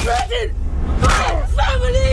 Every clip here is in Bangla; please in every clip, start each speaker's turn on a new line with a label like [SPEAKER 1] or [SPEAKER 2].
[SPEAKER 1] threaten my family!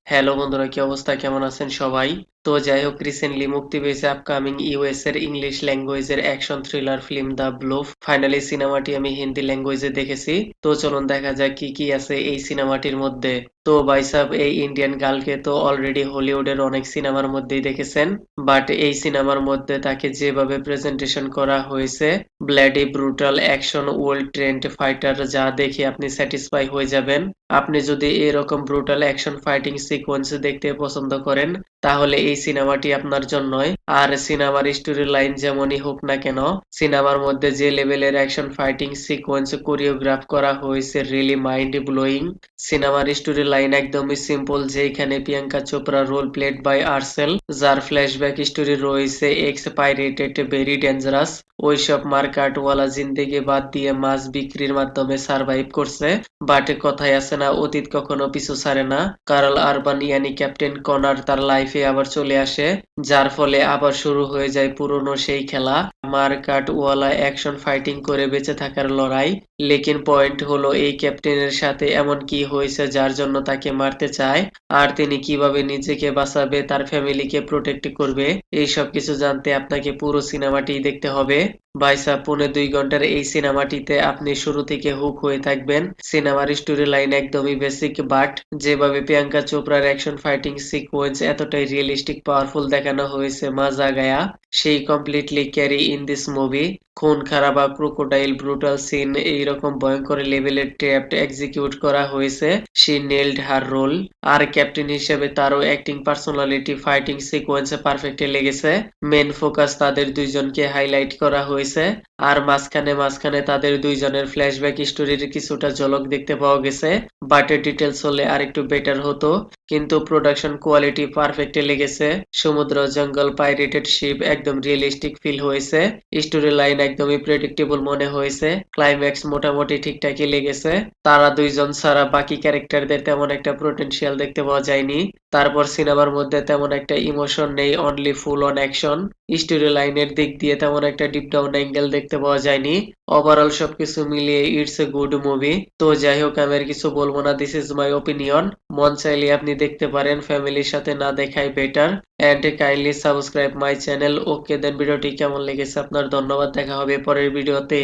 [SPEAKER 2] হ্যালো বন্ধুরা, কি অবস্থা? কেমন আছেন সবাই? তো যাই হোক, রিসেন্টলি মুক্তি পেয়েছে আপকামিং ইউএস এর ইংলিশ ল্যাঙ্গুয়েজের action thriller film the Bluff. Finally সিনেমাটি আমি হিন্দি ল্যাঙ্গুয়েজে দেখেছি। তো চলুন দেখা যাক কি কি আছে এই সিনেমাটির মধ্যে। তো ভাই সাহেব, এই ইন্ডিয়ান গার্লকে তো অলরেডি হলিউডের অনেক সিনেমার মধ্যেই দেখেছেন, বাট এই সিনেমার মধ্যে তাকে যেভাবে প্রেজেন্টেশন করা হয়েছে, bloody brutal action well trend fighter, যা দেখে আপনি স্যাটিসফাই হয়ে যাবেন। আপনি যদি এরকম ব্রুটাল অ্যাকশন ফাইটিং সিকোয়েন্স দেখতে পছন্দ করেন, তাহলে এই সিনেমাটি আপনার জন্যই। আর সিনেমার স্টোরি লাইন যেমনই হোক না কেন, সিনেমার মধ্যে যে লেভেলের অ্যাকশন ফাইটিং সিকোয়েন্স কোরিওগ্রাফ করা হয়েছে, রিয়েলি মাইন্ড ব্লোয়িং। সিনেমার স্টোরি লাইন একদমই সিম্পল, যেখানে Priyanka Chopra role played by Ercell, যার ফ্ল্যাশব্যাক স্টোরি রয়েছে এক্স পাইরেটেড ভেরি ডেঞ্জারাস। ওইসব মার্কাটওয়ালা জিন্দেগি বাদ দিয়ে মাছ বিক্রির মাধ্যমে সার্ভাইভ করছে। বাট কথায় আছে না, অতীত কখনো পিছু ছাড়ে না। কার্ল আরবান ইয়ানি ক্যাপ্টেন কনার তার লাইফে আবার চলে আসে, যার ফলে আবার শুরু হয়ে যায় পুরনো সেই খেলা, মারকাটওয়ালা অ্যাকশন ফাইটিং করে বেঁচে থাকার লড়াই। লেকিন পয়েন্ট হলো, এই ক্যাপ্টেনের সাথে এমন কি হয়েছে যার জন্য তাকে মারতে চায়, আর তিনি কিভাবে নিজেকে বাঁচাবে, তার ফ্যামিলিকে প্রোটেক্ট করবে। এই সব কিছু জানতে আপনাকে পুরো সিনেমাটি দেখতে হবে। ভাই সাব, 2.5 ঘন্টার এই সিনেমাটিতে আপনি শুরু থেকে হুক হয়ে থাকবেন। সিনেমার স্টোরি লাইন একদমই বেসিক, বাট যেভাবে প্রিয়াঙ্কা চোপড়ার অ্যাকশন ফাইটিং সিকোয়েন্স এতটাই রিয়েলিস্টিক পাওয়ারফুল দেখানো হয়েছে, মজা গায়া। সেই completely carry in this movie. খুন খারাপ, ক্রোকোডাইল ব্রুটাল সিন, এইরকম ভয়ঙ্কর লেভেলের ট্র্যাপ এক্সিকিউট করা হয়েছে। She nailed her role. আর ক্যাপ্টেন হিসেবে তারও অ্যাক্টিং, পার্সোনালিটি, ফাইটিং সিকোয়েন্সে পারফেক্টলি লেগেছে। মেন ফোকাস তাদের দুইজনকে হাইলাইট করা হয়েছে। আর মাঝখানে মাঝখানে তাদের দুইজনের ফ্ল্যাশব্যাক স্টোরির কিছুটা ঝলক দেখতে পাওয়া গেছে, বাট ডিটেলস হলে আরেকটু বেটার হতো। কিন্তু প্রোডাকশন কোয়ালিটি পারফেক্টে লেগেছে। সমুদ্র, জঙ্গল, পাইরেটেড শিপ, একদম রিয়েলিস্টিক ফিল হয়েছে। স্টোরি লাইন একদমই প্রেডিক্টেবল মনে হয়েছে। ক্লাইম্যাক্স মোটামুটি ঠিকঠাকই লেগেছে। তারা দুইজন ছাড়া বাকি ক্যারেক্টারদের তেমন একটা পোটেনশিয়াল দেখতে পাওয়া যায়নি। তারপর সিনেমার মধ্যে তেমন একটা ইমোশন নেই, only full on action. Story লাইনের দিক দিয়ে তেমন একটা ডিপ ডাউন অ্যাঙ্গেল দেখতে পাওয়া যায়নি। ওভারঅল সবকিছু মিলিয়ে ইটস এ গুড মুভি। তো যাই হোক, আমি আর কিছু বলবো না, দিস ইজ মাই ওপিনিয়ন। মন চাইলে আপনি দেখতে পারেন, ফ্যামিলির সাথে না দেখাই better. And kindly subscribe my channel. Okay then, ভিডিওটি কেমন লেগেছে আপনার? ধন্যবাদ, দেখা হবে পরের ভিডিওতে।